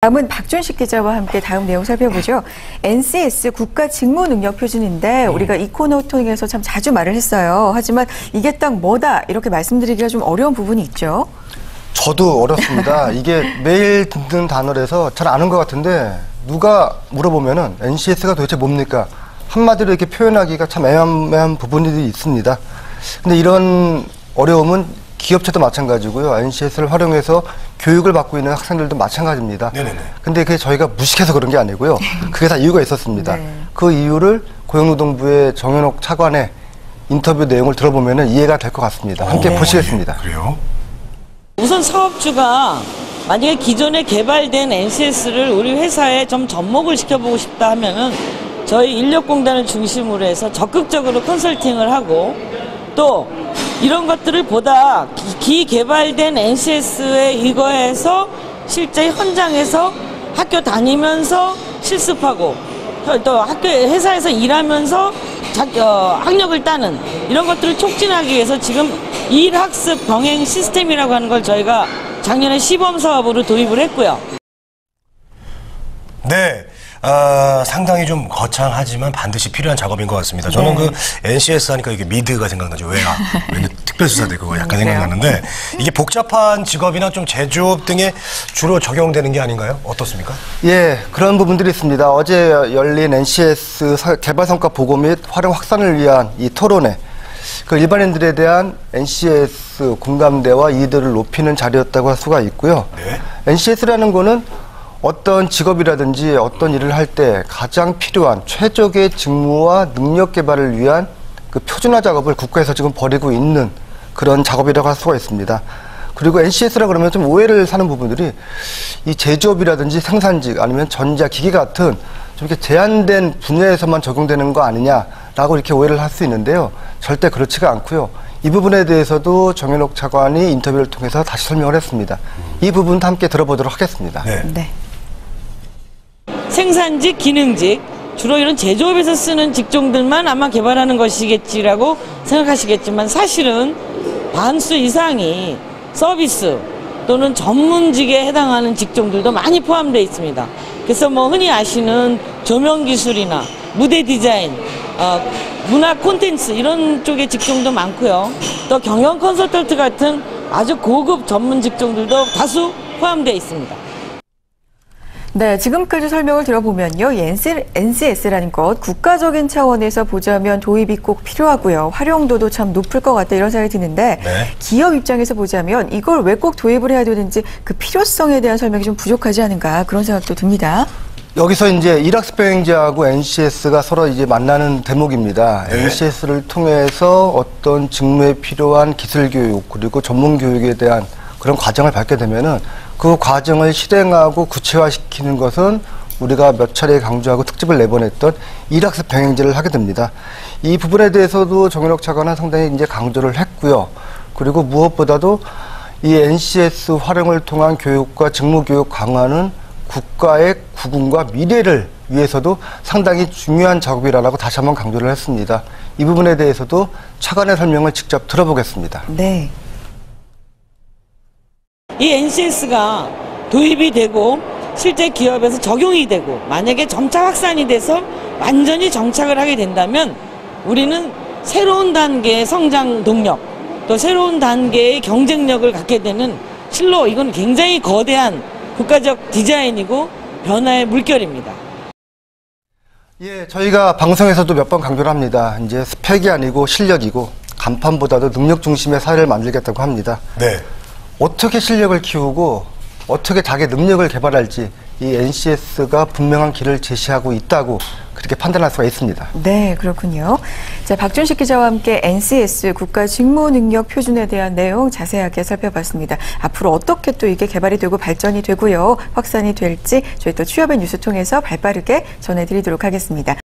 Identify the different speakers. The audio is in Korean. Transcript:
Speaker 1: 다음은 박준식 기자와 함께 다음 내용 살펴보죠. NCS 국가직무능력표준인데 우리가 이 코너 통해서 참 자주 말을 했어요. 하지만 이게 딱 뭐다 이렇게 말씀드리기가 좀 어려운 부분이 있죠.
Speaker 2: 저도 어렵습니다. 이게 매일 듣는 단어라서 잘 아는 것 같은데 누가 물어보면은 NCS가 도대체 뭡니까? 한마디로 이렇게 표현하기가 참 애매한 부분이 있습니다. 근데 이런 어려움은 기업체도 마찬가지고요. NCS를 활용해서 교육을 받고 있는 학생들도 마찬가지입니다.
Speaker 3: 네네네.
Speaker 2: 근데 그게 저희가 무식해서 그런 게 아니고요. 그게 다 이유가 있었습니다.
Speaker 1: 네.
Speaker 2: 그 이유를 고용노동부의 정현옥 차관의 인터뷰 내용을 들어보면 이해가 될 것 같습니다. 함께 보시겠습니다.
Speaker 3: 예, 그래요?
Speaker 4: 우선 사업주가 만약에 기존에 개발된 NCS를 우리 회사에 좀 접목을 시켜보고 싶다 하면은 저희 인력공단을 중심으로 해서 적극적으로 컨설팅을 하고 또 이런 것들을 보다 기개발된 NCS에 이거에서 실제 현장에서 학교 다니면서 실습하고 또 회사에서 일하면서 학력을 따는 이런 것들을 촉진하기 위해서 지금 일학습 병행 시스템이라고 하는 걸 저희가 작년에 시범 사업으로 도입을 했고요.
Speaker 3: 네. 상당히 좀 거창하지만 반드시 필요한 작업인 것 같습니다. 저는 그 NCS 하니까 이게 미드가 생각나죠. 왠지 특별수사대 그거 약간 생각나는데 이게 복잡한 직업이나 좀 제조업 등에 주로 적용되는 게 아닌가요? 어떻습니까?
Speaker 2: 예, 그런 부분들이 있습니다. 어제 열린 NCS 개발성과 보고 및 활용 확산을 위한 이 토론회, 그 일반인들에 대한 NCS 공감대와 이해도를 높이는 자리였다고 할 수가 있고요.
Speaker 3: 네.
Speaker 2: NCS라는 거는 어떤 직업이라든지 어떤 일을 할 때 가장 필요한 최적의 직무와 능력 개발을 위한 그 표준화 작업을 국가에서 지금 벌이고 있는 그런 작업이라고 할 수가 있습니다. 그리고 NCS라 그러면 좀 오해를 사는 부분들이 이 제조업이라든지 생산직 아니면 전자기기 같은 좀 이렇게 제한된 분야에서만 적용되는 거 아니냐라고 이렇게 오해를 할 수 있는데요. 절대 그렇지가 않고요. 이 부분에 대해서도 정현옥 차관이 인터뷰를 통해서 다시 설명을 했습니다. 이 부분도 함께 들어보도록 하겠습니다.
Speaker 1: 네.
Speaker 4: 생산직, 기능직, 주로 이런 제조업에서 쓰는 직종들만 아마 개발하는 것이겠지라고 생각하시겠지만 사실은 반수 이상이 서비스 또는 전문직에 해당하는 직종들도 많이 포함되어 있습니다. 그래서 뭐 흔히 아시는 조명 기술이나 무대 디자인, 문화 콘텐츠 이런 쪽의 직종도 많고요. 또 경영 컨설턴트 같은 아주 고급 전문 직종들도 다수 포함되어 있습니다.
Speaker 1: 네, 지금까지 설명을 들어보면요. NCS라는 것 국가적인 차원에서 보자면 도입이 꼭 필요하고요. 활용도도 참 높을 것 같다 이런 생각이 드는데 기업 입장에서 보자면 이걸 왜 꼭 도입을 해야 되는지 그 필요성에 대한 설명이 좀 부족하지 않은가 그런 생각도 듭니다.
Speaker 2: 여기서 이제 일학습병행제하고 NCS가 서로 이제 만나는 대목입니다. NCS를 통해서 어떤 직무에 필요한 기술 교육 그리고 전문 교육에 대한 그런 과정을 밟게 되면은 그 과정을 실행하고 구체화시키는 것은 우리가 몇 차례 강조하고 특집을 내보냈던 일학습 병행제를 하게 됩니다. 이 부분에 대해서도 정현옥 차관은 상당히 이제 강조를 했고요. 그리고 무엇보다도 이 NCS 활용을 통한 교육과 직무교육 강화는 국가의 구군과 미래를 위해서도 상당히 중요한 작업이라고 다시 한번 강조를 했습니다. 이 부분에 대해서도 차관의 설명을 직접 들어보겠습니다.
Speaker 1: 네.
Speaker 4: 이 NCS가 도입이 되고 실제 기업에서 적용이 되고 만약에 점차 확산이 돼서 완전히 정착을 하게 된다면 우리는 새로운 단계의 성장 동력 또 새로운 단계의 경쟁력을 갖게 되는 실로 이건 굉장히 거대한 국가적 디자인이고 변화의 물결입니다.
Speaker 2: 예, 저희가 방송에서도 몇 번 강조를 합니다. 이제 스펙이 아니고 실력이고 간판보다도 능력 중심의 사회를 만들겠다고 합니다.
Speaker 3: 네.
Speaker 2: 어떻게 실력을 키우고 어떻게 자기 능력을 개발할지 이 NCS가 분명한 길을 제시하고 있다고 그렇게 판단할 수가 있습니다.
Speaker 1: 네, 그렇군요. 자, 박준식 기자와 함께 NCS 국가직무능력표준에 대한 내용 자세하게 살펴봤습니다. 앞으로 어떻게 또 이게 개발이 되고 발전이 되고요. 확산이 될지 저희 또 취업의 뉴스 통해서 발빠르게 전해드리도록 하겠습니다.